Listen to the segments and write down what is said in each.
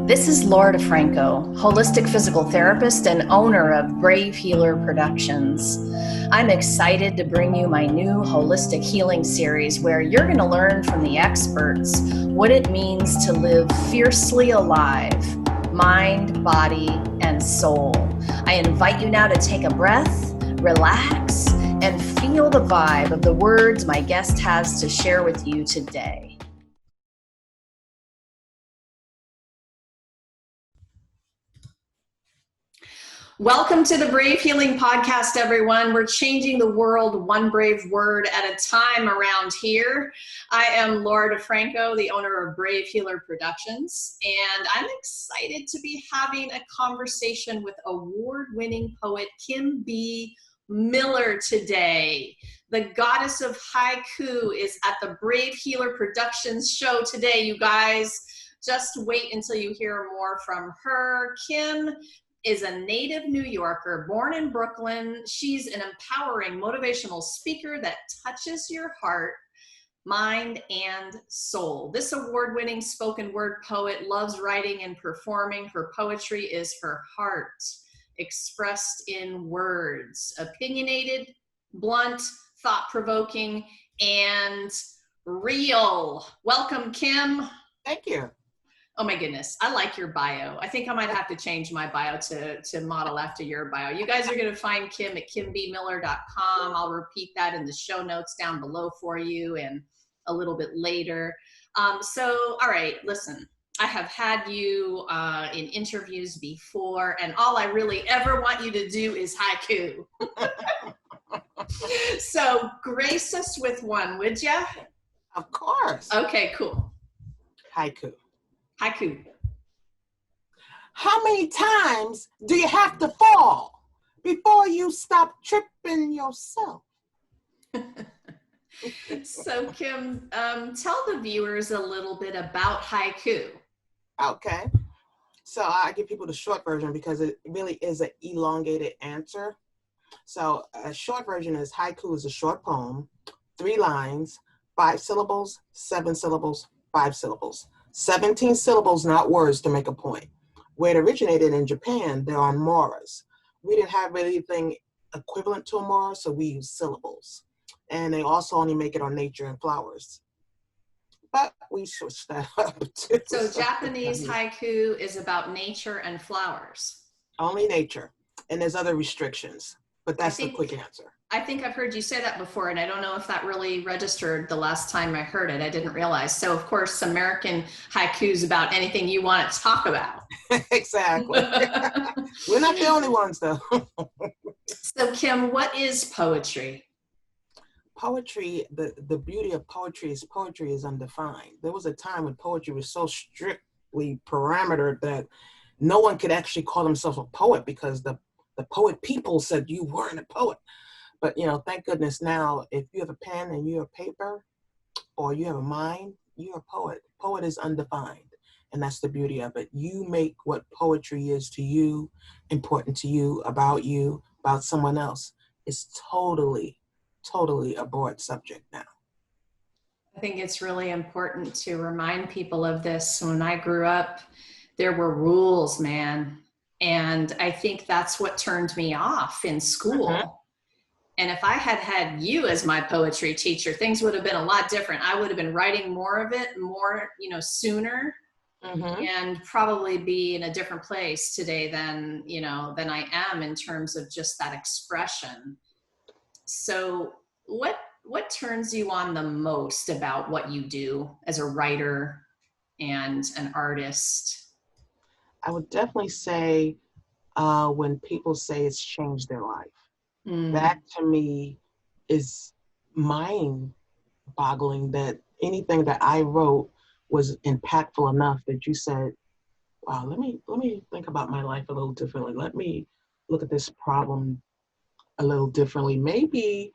This is Laura DeFranco, holistic physical therapist and owner of Brave Healer Productions. I'm excited to bring you my new holistic healing series where you're going to learn from the experts what it means to live fiercely alive, mind, body, and soul. I invite you now to take a breath, relax, and feel the vibe of the words my guest has to share with you today. Welcome to the Brave Healing Podcast, everyone. We're changing the world one brave word at a time around here. I am Laura DeFranco, the owner of Brave Healer Productions, and I'm excited to be having a conversation with award-winning poet Kim B. Miller today. The goddess of haiku is at the Brave Healer Productions show today, you guys. Just wait until you hear more from her. Kim is a native New Yorker, born in Brooklyn. She's an empowering motivational speaker that touches your heart, mind, and soul. This award-winning spoken word poet loves writing and performing. Her poetry is her heart, expressed in words, opinionated, blunt, thought-provoking, and real. Welcome, Kim. Thank you. Oh my goodness, I like your bio. I think I might have to change my bio to model after your bio. You guys are going to find Kim at kimbmiller.com. I'll repeat that in the show notes down below for you and a little bit later. All right, listen, I have had you in interviews before, and all I really ever want you to do is haiku. So grace us with one, would ya? Of course. Okay, cool. Haiku. Haiku. How many times do you have to fall before you stop tripping yourself? So Kim, tell the viewers a little bit about haiku. Okay. So I give people the short version because it really is an elongated answer. So a short version is haiku is a short poem, 3 lines, 5 syllables, 7 syllables, 5 syllables. 17 syllables, not words, to make a point. Where it originated in Japan, they're on moras. We didn't have anything equivalent to a mora, so we use syllables. And they also only make it on nature and flowers. But we switched that up too. So Japanese haiku is about nature and flowers. Only nature. And there's other restrictions. But that's the quick answer. I think I've heard you say that before, and I don't know if that really registered the last time I heard it. I didn't realize. So, of course, American haikus about anything you want to talk about. Exactly. We're not the only ones, though. So, Kim, what is poetry? Poetry, the beauty of poetry is undefined. There was a time when poetry was so strictly parametered that no one could actually call themselves a poet because the poet people said you weren't a poet. But, thank goodness now, if you have a pen and you have paper or you have a mind, you're a poet. Poet is undefined. And that's the beauty of it. You make what poetry is to you, important to you, about someone else. It's totally, totally a broad subject now. I think it's really important to remind people of this. When I grew up, there were rules, man. And I think that's what turned me off in school. Mm-hmm. And if I had had you as my poetry teacher, things would have been a lot different. I would have been writing more of it, sooner, mm-hmm. and probably be in a different place today than I am in terms of just that expression. So what turns you on the most about what you do as a writer and an artist? I would definitely say when people say it's changed their life. That to me is mind-boggling that anything that I wrote was impactful enough that you said, wow, let me think about my life a little differently. Let me look at this problem a little differently. Maybe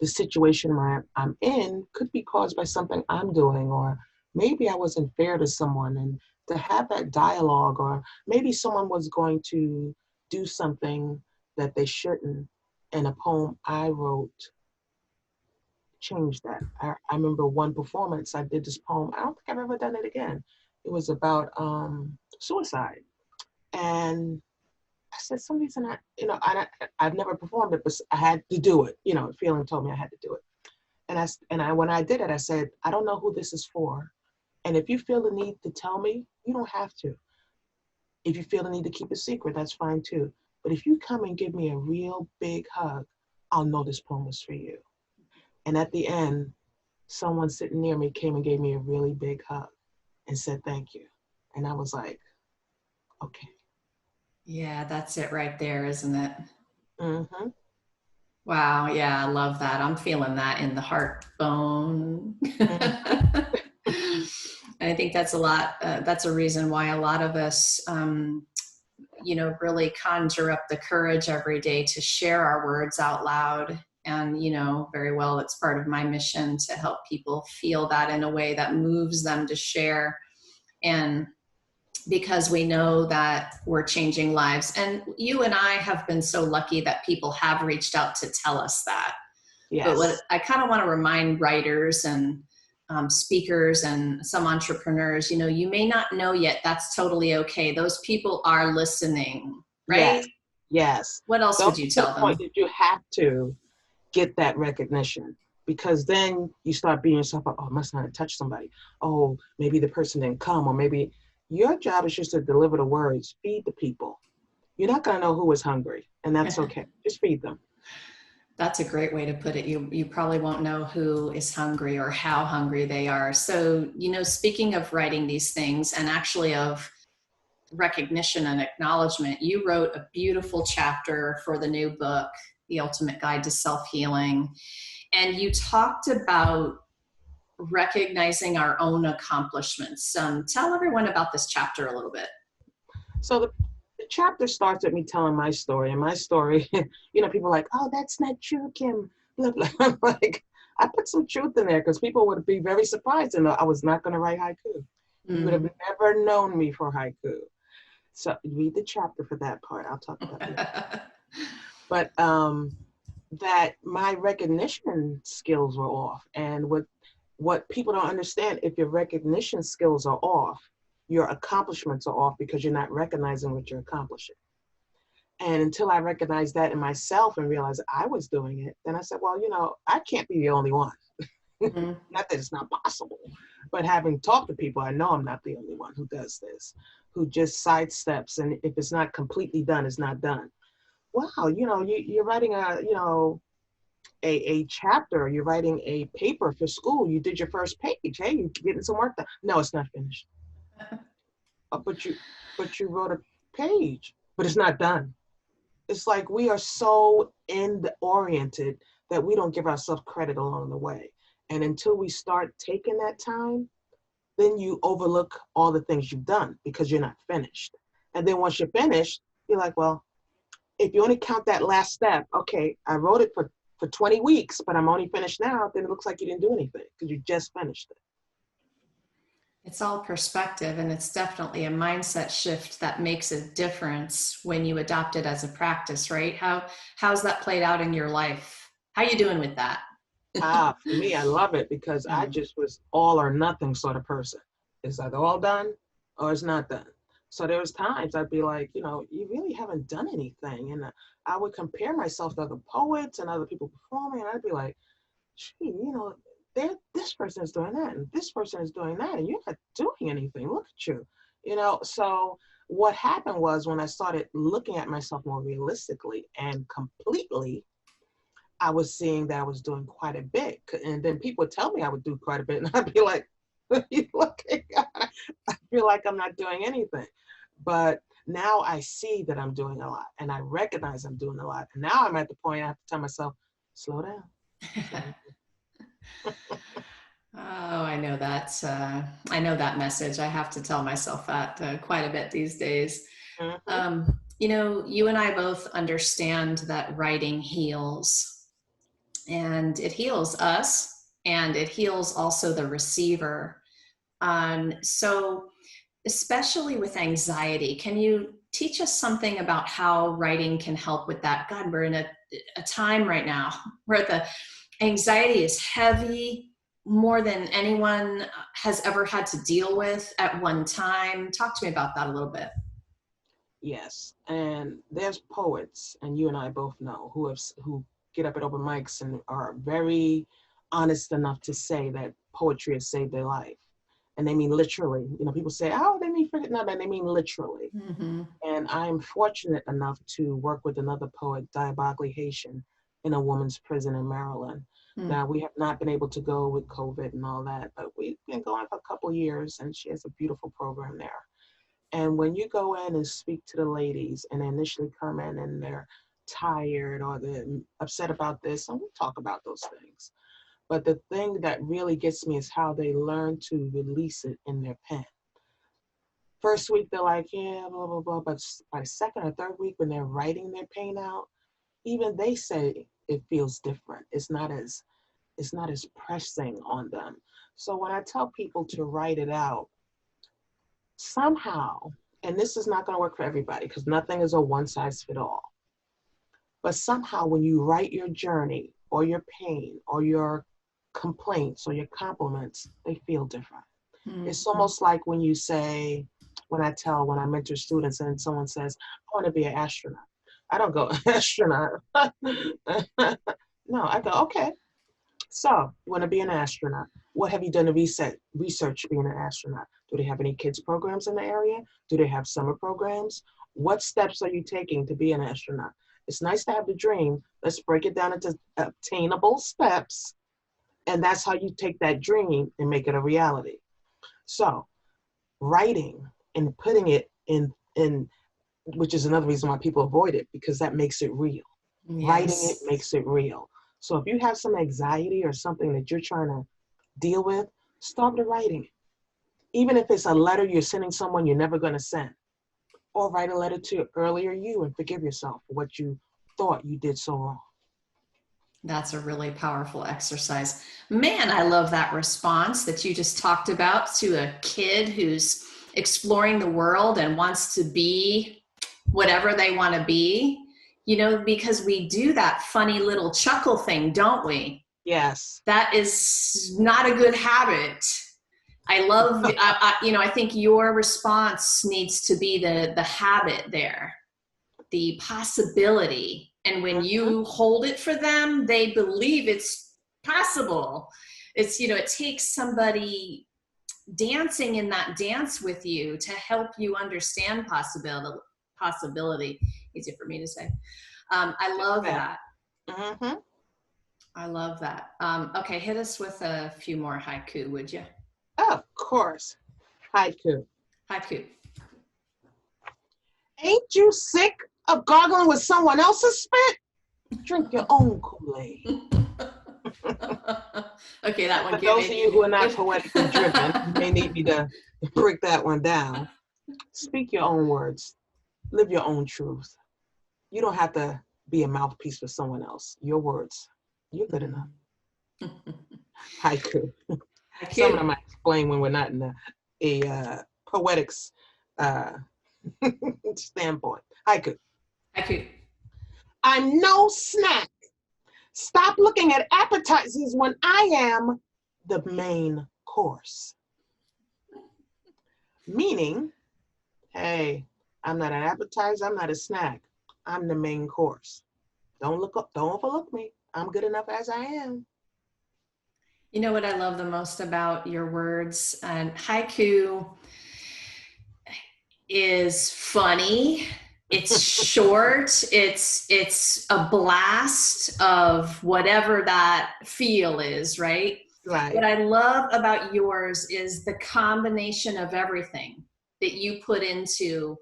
the situation I'm in could be caused by something I'm doing, or maybe I wasn't fair to someone, and to have that dialogue, or maybe someone was going to do something that they shouldn't. And a poem I wrote changed that. I remember one performance, I did this poem. I don't think I've ever done it again. It was about suicide. And I said, some reason I've never performed it, but I had to do it. Feeling told me I had to do it. When I did it, I said, I don't know who this is for. And if you feel the need to tell me, you don't have to. If you feel the need to keep a secret, that's fine too. But if you come and give me a real big hug, I'll know this poem was for you. And at the end, someone sitting near me came and gave me a really big hug and said, thank you. And I was like, okay. Yeah, that's it right there, isn't it? Mm-hmm. Wow. Yeah, I love that. I'm feeling that in the heart bone. Mm-hmm. I think that's a lot. That's a reason why a lot of us, really conjure up the courage every day to share our words out loud. And, very well, it's part of my mission to help people feel that in a way that moves them to share. And because we know that we're changing lives. And you and I have been so lucky that people have reached out to tell us that. Yes. But what I kind of want to remind writers and speakers and some entrepreneurs, you may not know yet. That's totally okay. Those people are listening, right? Yes. What else would you tell them? Point that you have to get that recognition, because then you start beating yourself up. Oh, I must not have touched somebody. Oh, maybe the person didn't come, or maybe your job is just to deliver the words, feed the people. You're not going to know who is hungry, and that's okay. Just feed them. That's a great way to put it. You probably won't know who is hungry or how hungry they are. So, speaking of writing these things and actually of recognition and acknowledgement, you wrote a beautiful chapter for the new book, The Ultimate Guide to Self-Healing. And you talked about recognizing our own accomplishments. Tell everyone about this chapter a little bit. So the chapter starts with me telling my story, and my story, people are like, oh, that's not true, Kim. Blah, blah. I'm like, I put some truth in there because people would be very surprised to know I was not going to write haiku. You would have never known me for haiku. So read the chapter for that part. I'll talk about it. But that my recognition skills were off. And what people don't understand, if your recognition skills are off, your accomplishments are off because you're not recognizing what you're accomplishing. And until I recognized that in myself and realized I was doing it, then I said, well, I can't be the only one. Mm-hmm. Not that it's not possible, but having talked to people, I know I'm not the only one who does this, who just sidesteps. And if it's not completely done, it's not done. Wow, you're writing a chapter, you're writing a paper for school. You did your first page. Hey, you're getting some work done. No, it's not finished. But you wrote a page, but it's not done. It's like we are so end oriented that we don't give ourselves credit along the way. And until we start taking that time, then you overlook all the things you've done because you're not finished. And then once you're finished, you're like, well, if you only count that last step, okay, I wrote it for 20 weeks, but I'm only finished now, then it looks like you didn't do anything because you just finished it. It's all perspective, and it's definitely a mindset shift that makes a difference when you adopt it as a practice, right? How's that played out in your life? How are you doing with that? For me, I love it because I just was all or nothing sort of person. It's either all done or it's not done. So there was times I'd be like, you really haven't done anything. And I would compare myself to other poets and other people performing, and I'd be like, gee, this person is doing that, and this person is doing that, and you're not doing anything. Look at you. So what happened was when I started looking at myself more realistically and completely, I was seeing that I was doing quite a bit. And then people would tell me I would do quite a bit, and I'd be like, you looking at? I feel like I'm not doing anything. But now I see that I'm doing a lot, and I recognize I'm doing a lot. And now I'm at the point I have to tell myself, slow down. Oh, I know that. I know that message. I have to tell myself that quite a bit these days. Mm-hmm. You and I both understand that writing heals, and it heals us, and it heals also the receiver. So especially with anxiety, can you teach us something about how writing can help with that? God, we're in a time right now where the anxiety is heavy. more than anyone has ever had to deal with at one time. Talk to me about that a little bit. Yes, and there's poets, and you and I both know who get up at open mics and are very honest enough to say that poetry has saved their life, and they mean literally. You know, people say, "Oh, they mean no, they mean literally." Mm-hmm. And I'm fortunate enough to work with another poet, Diabolically Haitian, in a woman's prison in Maryland. Mm. Now, we have not been able to go with COVID and all that, but we've been going for a couple of years, and she has a beautiful program there. And when you go in and speak to the ladies and they initially come in and they're tired or they're upset about this, and we talk about those things. But the thing that really gets me is how they learn to release it in their pen. First week, they're like, yeah, blah, blah, blah. But by the second or third week, when they're writing their pain out, even they say it feels different. It's not as pressing on them. So when I tell people to write it out, somehow, and this is not going to work for everybody because nothing is a one size fit all, but somehow when you write your journey or your pain or your complaints or your compliments, they feel different. Mm-hmm. It's almost like when you say, when I mentor students and someone says, I want to be an astronaut. I don't go, astronaut. No, I go, okay. So you want to be an astronaut. What have you done to research being an astronaut? Do they have any kids programs in the area? Do they have summer programs? What steps are you taking to be an astronaut? It's nice to have the dream. Let's break it down into obtainable steps. And that's how you take that dream and make it a reality. So writing and putting it in, which is another reason why people avoid it, because that makes it real. Yes. Writing it makes it real. So if you have some anxiety or something that you're trying to deal with, start the writing. Even if it's a letter you're sending someone you're never going to send, or write a letter to earlier you and forgive yourself for what you thought you did so wrong. That's a really powerful exercise. Man, I love that response that you just talked about to a kid who's exploring the world and wants to be whatever they want to be, you know, because we do that funny little chuckle thing, don't we? Yes. That is not a good habit. I love, I think your response needs to be the habit there, the possibility. And when you hold it for them, they believe it's possible. It's, it takes somebody dancing in that dance with you to help you understand possibility. Easy for me to say. I love that. Mm-hmm. I love that. Okay, hit us with a few more haiku, would you? Of course. Haiku. Haiku. Ain't you sick of gargling with someone else's spit? Drink your own Kool-Aid. Okay, that one. For those of you who are not poetically driven, you may need me to break that one down. Speak your own words. Live your own truth. You don't have to be a mouthpiece for someone else. Your words, you're good enough. Haiku. Some of them I explain when we're not in a poetics standpoint. Haiku. Haiku. I'm no snack. Stop looking at appetizers when I am the main course. Meaning, hey, I'm not an appetizer, I'm not a snack. I'm the main course. Don't overlook me. I'm good enough as I am. You know what I love the most about your words? And haiku is funny. It's short. It's a blast of whatever that feel is, right? Right. What I love about yours is the combination of everything that you put into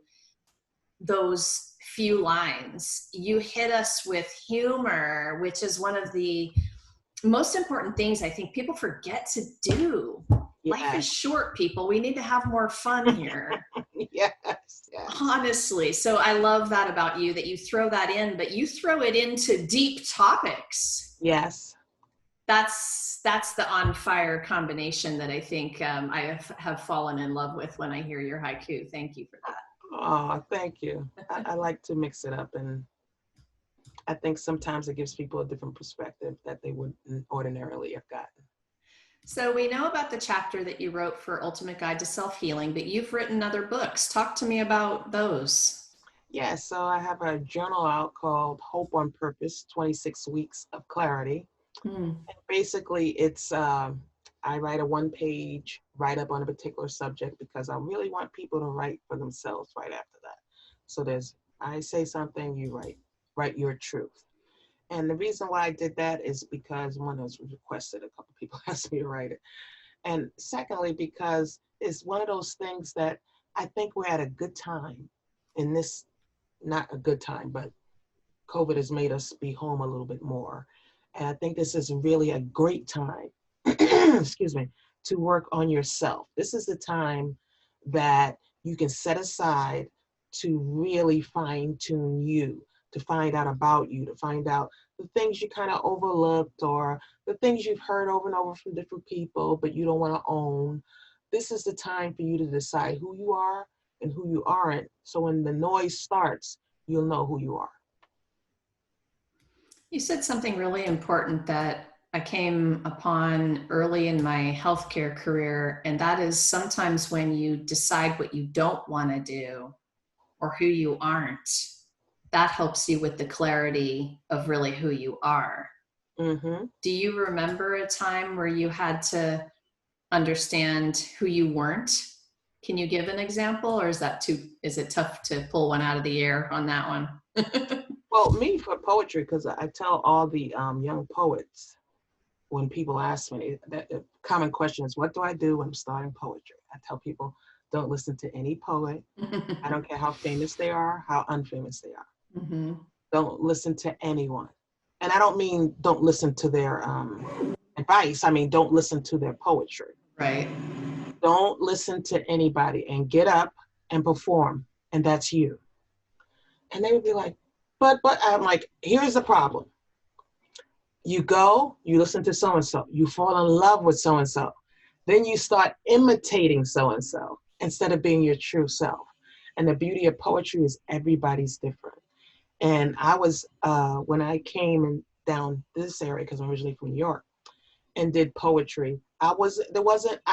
those few lines. You hit us with humor, which is one of the most important things I think people forget to do. Yes. Life is short, people. We need to have more fun here. Yes. Honestly. So I love that about you, that you throw that in, but you throw it into deep topics. Yes. That's the on fire combination that I think I have fallen in love with when I hear your haiku. Thank you for that. Oh, thank you. I like to mix it up, and I think sometimes it gives people a different perspective that they wouldn't ordinarily have gotten. So we know about the chapter that you wrote for Ultimate Guide to Self-Healing, but you've written other books. Talk to me about those. Yeah, so I have a journal out called Hope on Purpose, 26 Weeks of Clarity. Hmm. And basically, it's I write a one-page write-up on a particular subject because I really want people to write for themselves right after that. So I say something, you write your truth. And the reason why I did that is because one, it was requested, a couple people asked me to write it. And secondly, because it's one of those things that I think we're at a good time in this, not a good time, but COVID has made us be home a little bit more. And I think this is really a great time, excuse me, to work on yourself. This is the time that you can set aside to really fine tune you, to find out about you, to find out the things you kind of overlooked or the things you've heard over and over from different people, but you don't want to own. This is the time for you to decide who you are and who you aren't. So when the noise starts, you'll know who you are. You said something really important that I came upon early in my healthcare career, and that is sometimes when you decide what you don't want to do or who you aren't, that helps you with the clarity of really who you are. Mm-hmm. Do you remember a time where you had to understand who you weren't? Can you give an example, or is it tough to pull one out of the air on that one? Well, me for poetry, because I tell all the young poets when people ask me, that the common question is, what do I do when I'm starting poetry? I tell people, don't listen to any poet. I don't care how famous they are, how unfamous they are. Mm-hmm. Don't listen to anyone. And I don't mean don't listen to their advice. I mean, don't listen to their poetry. Right. Don't listen to anybody and get up and perform. And that's you. And they would be like, but I'm like, here's the problem. You go, you listen to so-and-so, you fall in love with so-and-so. Then you start imitating so-and-so instead of being your true self. And the beauty of poetry is everybody's different. And I was, when I came in down this area, because I'm originally from New York, and did poetry, I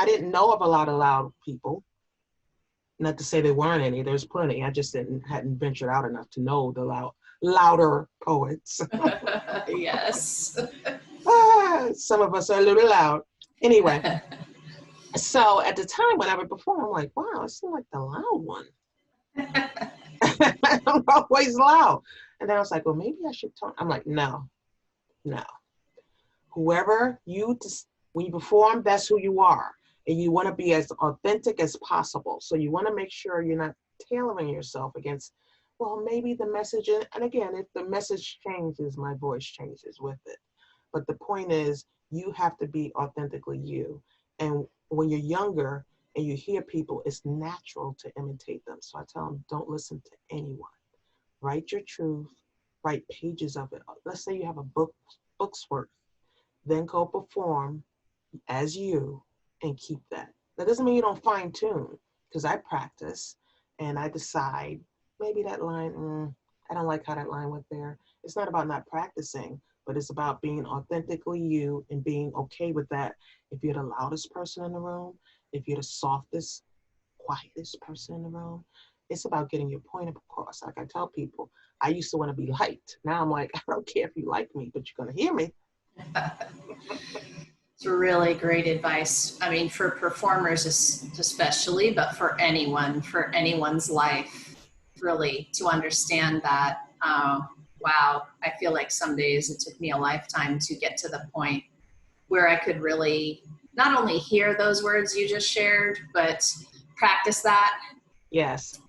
didn't know of a lot of loud people. Not to say there weren't any, there's plenty. I just hadn't ventured out enough to know the louder poets. Yes. Some of us are a little loud. Anyway, so at the time when I would perform, I'm like, wow, I seem like the loud one. I'm always loud. And then I was like, well, maybe I should tone. I'm like, no. Whoever when you perform, that's who you are. And you want to be as authentic as possible. So you want to make sure you're not tailoring yourself against, well, maybe the message, and again, if the message changes, my voice changes with it. But the point is, you have to be authentically you. And when you're younger and you hear people, it's natural to imitate them. So I tell them, don't listen to anyone. Write your truth, write pages of it. Let's say you have a book's worth. Then go perform as you and keep that. That doesn't mean you don't fine tune, because I practice and I decide maybe that line, I don't like how that line went there. It's not about not practicing, but it's about being authentically you and being okay with that. If you're the loudest person in the room, if you're the softest, quietest person in the room, it's about getting your point across. Like I tell people, I used to want to be liked. Now I'm like, I don't care if you like me, but you're going to hear me. It's really great advice. I mean, for performers especially, but for anyone, for anyone's life, really, to understand that. Wow, I feel like some days it took me a lifetime to get to the point where I could really not only hear those words you just shared, but practice that. Yes.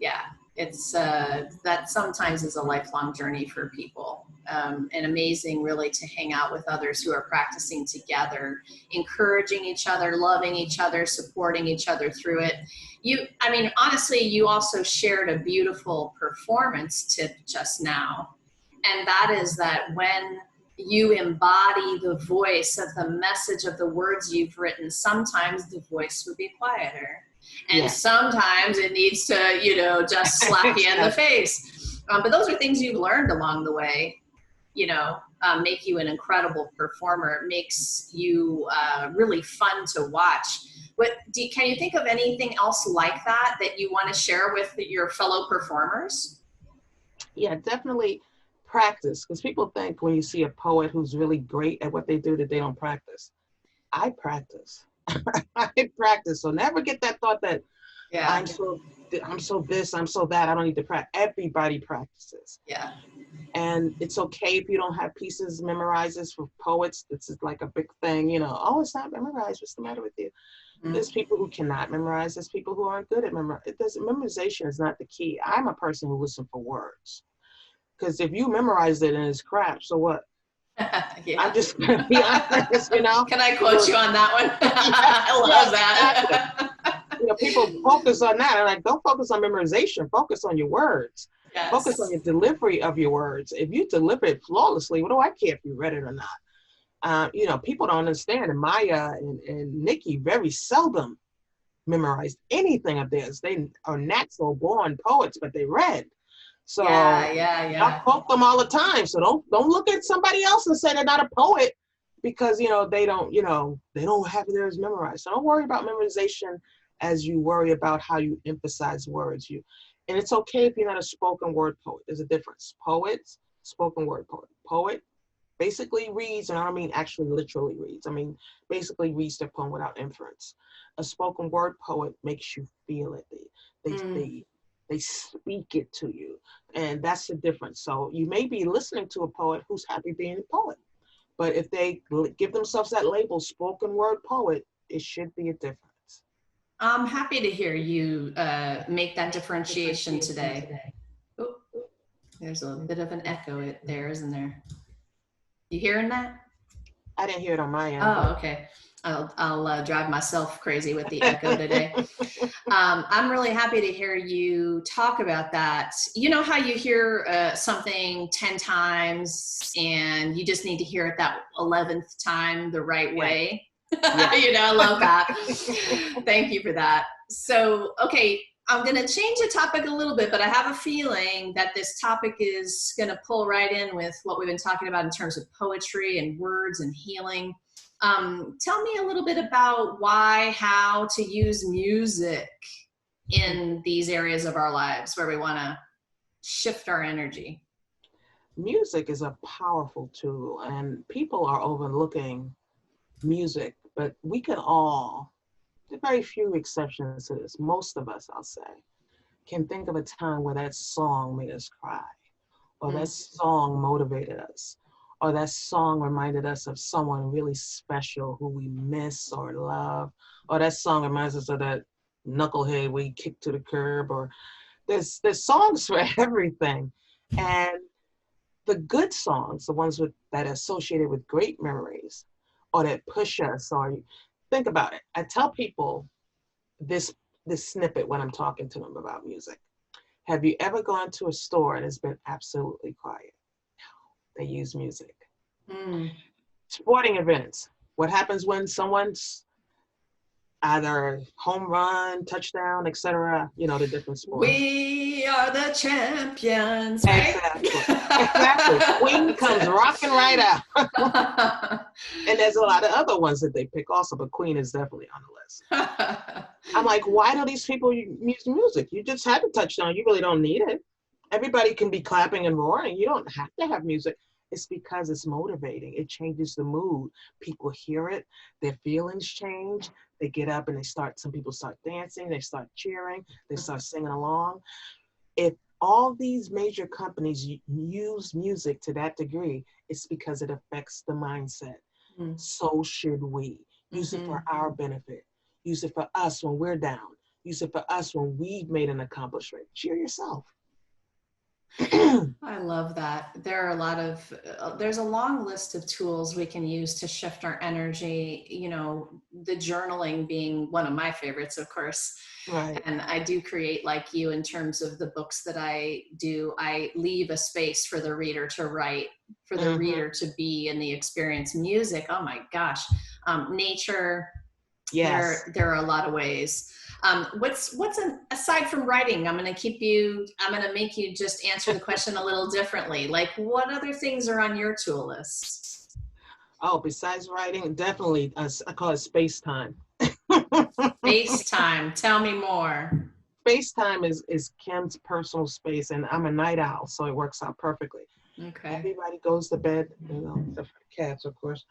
Yeah, it's that sometimes is a lifelong journey for people, and amazing really to hang out with others who are practicing together, encouraging each other, loving each other, supporting each other through it. I mean, honestly, you also shared a beautiful performance tip just now, and that is that when you embody the voice of the message of the words you've written, sometimes the voice would be quieter. And Yes. sometimes it needs to, just slap you in the face. But those are things you've learned along the way, make you an incredible performer. It makes you really fun to watch. Can you think of anything else like that you want to share with your fellow performers? Yeah, definitely practice. Because people think when you see a poet who's really great at what they do that they don't practice. I practice. I practice. So never get that thought that Yeah. I'm so this, I'm so that, I don't need to practice. Everybody practices. Yeah. And it's okay if you don't have pieces memorized. For poets, this is like a big thing, oh, it's not memorized. What's the matter with you? Mm. There's people who cannot memorize. There's people who aren't good at memorization is not the key. I'm a person who listens for words. Because if you memorize it and it's crap, so what? Yeah. I'm just going to be honest, Can I quote you on that one? I love that. Exactly. People focus on that. I'm like, don't focus on memorization. Focus on your words. Yes. Focus on your delivery of your words. If you deliver it flawlessly, what do I care if you read it or not? People don't understand. And Maya and Nikki very seldom memorized anything of theirs. They are natural born poets, but they read. So I quote them all the time. So don't look at somebody else and say they're not a poet because they don't have theirs memorized. So don't worry about memorization as you worry about how you emphasize words. And it's okay if you're not a spoken word poet. There's a difference. Poets, spoken word poet. Poet basically reads, and I don't mean actually literally reads. I mean basically reads their poem without inference. A spoken word poet makes you feel it. They speak it to you. And that's the difference. So you may be listening to a poet who's happy being a poet. But if they give themselves that label, spoken word poet, it should be a difference. I'm happy to hear you make that differentiation today. Oh, there's a bit of an echo there, isn't there? You hearing that? I didn't hear it on my end. Oh, okay. I'll drive myself crazy with the echo today. I'm really happy to hear you talk about that. You know how you hear something 10 times and you just need to hear it that 11th time the right way? Yeah. I love that. Thank you for that. So, okay, I'm going to change the topic a little bit, but I have a feeling that this topic is going to pull right in with what we've been talking about in terms of poetry and words and healing. Tell me a little bit about how to use music in these areas of our lives where we want to shift our energy. Music is a powerful tool, and people are overlooking music, but we can all, there are very few exceptions to this, most of us, I'll say, can think of a time where that song made us cry, or that song motivated us, or that song reminded us of someone really special who we miss or love, or that song reminds us of that knucklehead we kicked to the curb, or there's songs for everything. And the good songs, the ones that are associated with great memories, or that push us, or think about it. I tell people this snippet when I'm talking to them about music. Have you ever gone to a store and it's been absolutely quiet? No, they use music. Sporting events. What happens when someone's either home run, touchdown, etc., the different sports. We are the champions, right? Exactly. Queen comes rocking right out. And there's a lot of other ones that they pick also, but Queen is definitely on the list. I'm like, why do these people use music? You just had a touchdown. You really don't need it. Everybody can be clapping and roaring. You don't have to have music. It's because it's motivating. It changes the mood. People hear it. Their feelings change. They get up and some people start dancing. They start cheering. They start singing along. If all these major companies use music to that degree, it's because it affects the mindset. So should we. Use it for our benefit. Use it for us when we're down. Use it for us when we've made an accomplishment. Cheer yourself. I love that. There's a long list of tools we can use to shift our energy, the journaling being one of my favorites, of course. Right. And I do create like you in terms of the books that I do. I leave a space for the reader to write, for the reader to be in the experience. Music, oh my gosh. Nature, yes. There are a lot of ways. Aside from writing, I'm going to make you just answer the question a little differently. Like, what other things are on your tool list? Oh, besides writing, definitely, I call it space time. FaceTime. Tell me more. Space time is Kim's personal space, and I'm a night owl, so it works out perfectly. Okay. Everybody goes to bed, except for the cats, of course.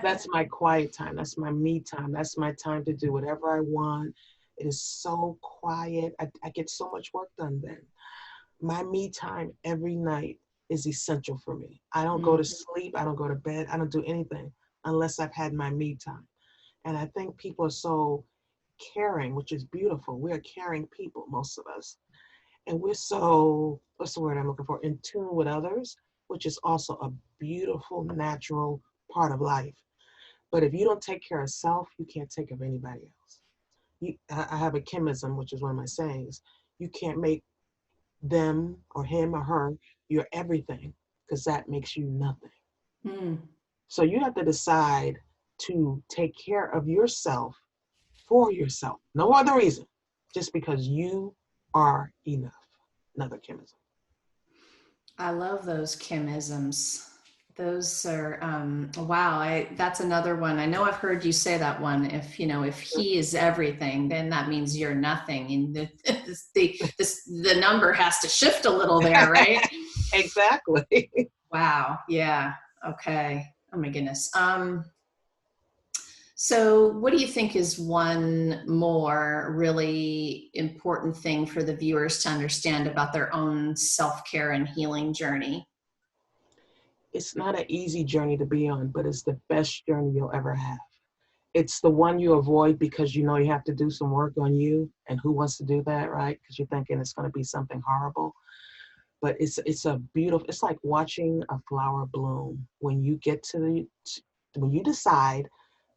That's my quiet time. That's my me time. That's my time to do whatever I want. It is so quiet. I get so much work done then. My me time every night is essential for me. I don't go to sleep. I don't go to bed. I don't do anything unless I've had my me time. And I think people are so caring, which is beautiful. We're caring people, most of us. And we're so, what's the word I'm looking for? In tune with others, which is also a beautiful, natural part of life. But if you don't take care of self, you can't take care of anybody else. I have a Kimism, which is one of my sayings. You can't make them or him or her your everything, because that makes you nothing. So you have to decide to take care of yourself for yourself. No other reason, just because you are enough. Another Kimism. I love those Kimisms. Those are, wow, that's another one. I know I've heard you say that one. If he is everything, then that means you're nothing. And the number has to shift a little there, right? Exactly. Wow. Yeah. Okay. Oh my goodness. So what do you think is one more really important thing for the viewers to understand about their own self-care and healing journey? It's not an easy journey to be on, but it's the best journey you'll ever have. It's the one you avoid because you know you have to do some work on you, and who wants to do that, right? Because you're thinking it's going to be something horrible. But it's a beautiful, it's like watching a flower bloom. When you when you decide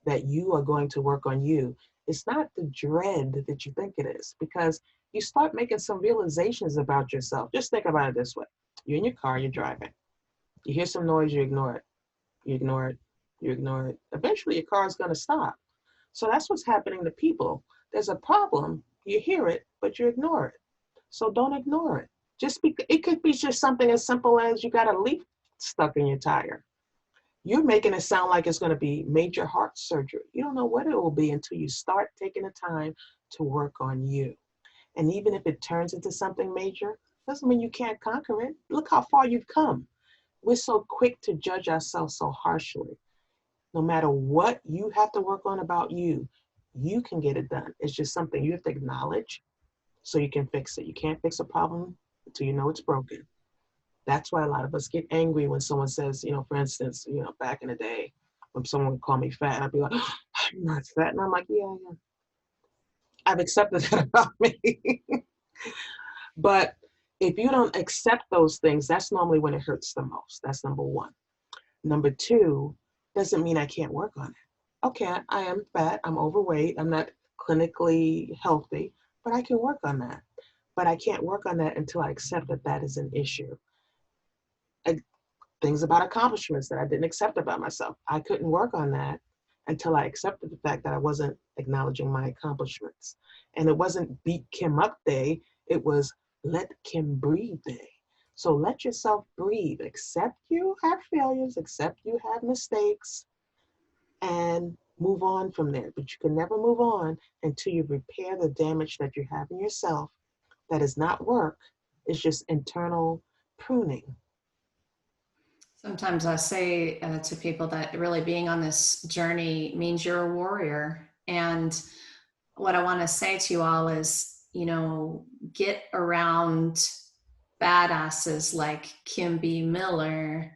that you are going to work on you, it's not the dread that you think it is, because you start making some realizations about yourself. Just think about it this way. You're in your car, you're driving. You hear some noise, you ignore it. You ignore it. You ignore it. Eventually, your car is going to stop. So that's what's happening to people. There's a problem. You hear it, but you ignore it. So don't ignore it. It could be just something as simple as you got a leaf stuck in your tire. You're making it sound like it's going to be major heart surgery. You don't know what it will be until you start taking the time to work on you. And even if it turns into something major, doesn't mean you can't conquer it. Look how far you've come. We're so quick to judge ourselves so harshly. No matter what you have to work on about you, you can get it done. It's just something you have to acknowledge so you can fix it. You can't fix a problem until you know it's broken. That's why a lot of us get angry when someone says, for instance, back in the day, when someone would call me fat, I'd be like, oh, I'm not fat. And I'm like, yeah. I've accepted that about me. But if you don't accept those things, that's normally when it hurts the most. That's number one. Number two, doesn't mean I can't work on it. Okay, I am fat, I'm overweight, I'm not clinically healthy, but I can work on that. But I can't work on that until I accept that that is an issue. Things about accomplishments that I didn't accept about myself. I couldn't work on that until I accepted the fact that I wasn't acknowledging my accomplishments. And it wasn't beat Kim up day, it was let Kim breathe day. So let yourself breathe. Accept you have failures, accept you have mistakes, and move on from there. But you can never move on until you repair the damage that you have in yourself. That is not work, it's just internal pruning. Sometimes I say to people that really being on this journey means you're a warrior. And what I want to say to you all is, get around badasses like Kim B. Miller.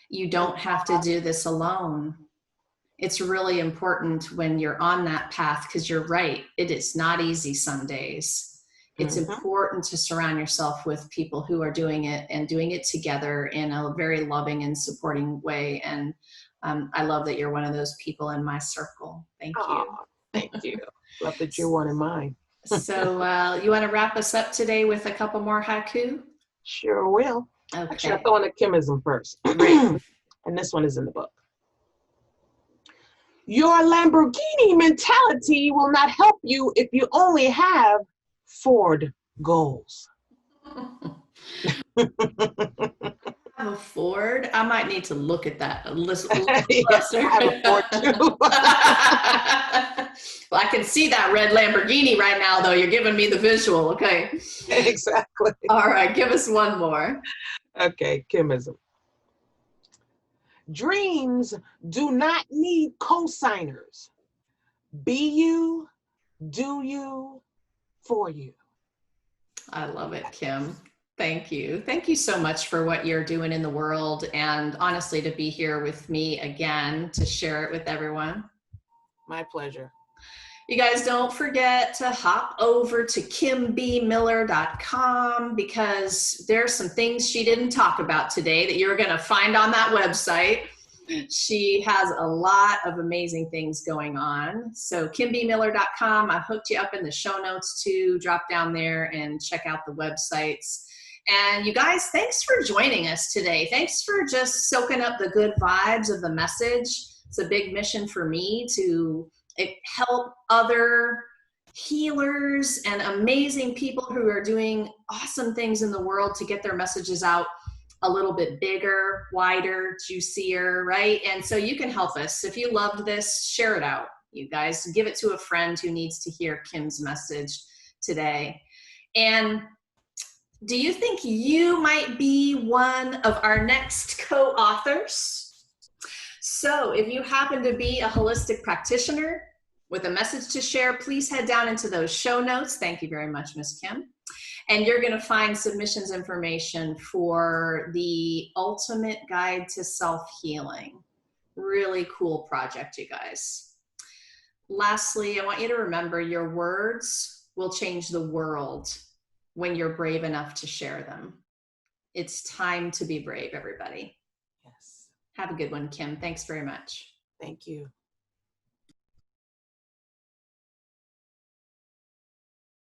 You don't have to do this alone. It's really important when you're on that path, because you're right. It is not easy some days. It's important to surround yourself with people who are doing it and doing it together in a very loving and supporting way. And I love that you're one of those people in my circle. Thank you. Thank you. Love that you're one of mine. So you want to wrap us up today with a couple more haiku? Sure will. Okay. Actually, I'll throw in a Kimism first. Great. And this one is in the book. Your Lamborghini mentality will not help you if you only have Ford goals. Have a Ford? I might need to look at that a little Yes, closer. I have a Ford too. Well, I can see that red Lamborghini right now, though. You're giving me the visual. Okay. Exactly. All right. Give us one more. Okay, Kimism. Dreams do not need cosigners. Be you, do you, for you. I love it, Kim. Thank you. Thank you so much for what you're doing in the world, and honestly, to be here with me again to share it with everyone. My pleasure. You guys don't forget to hop over to kimbmiller.com because there's some things she didn't talk about today that you're going to find on that website. She has a lot of amazing things going on. So kimbmiller.com, I hooked you up in the show notes too. Drop down there and check out the websites. And you guys, thanks for joining us today. Thanks for just soaking up the good vibes of the message. It's a big mission for me to help other healers and amazing people who are doing awesome things in the world to get their messages out a little bit bigger, wider, juicier, right? And so you can help us. If you loved this, share it out. You guys, give it to a friend who needs to hear Kim's message today. And do you think you might be one of our next co-authors? So if you happen to be a holistic practitioner with a message to share, please head down into those show notes. Thank you very much, Ms. Kim. And you're going to find submissions information for the Ultimate Guide to Self-Healing. Really cool project, you guys. Lastly, I want you to remember your words will change the world when you're brave enough to share them. It's time to be brave, everybody. Yes. Have a good one, Kim. Thanks very much. Thank you.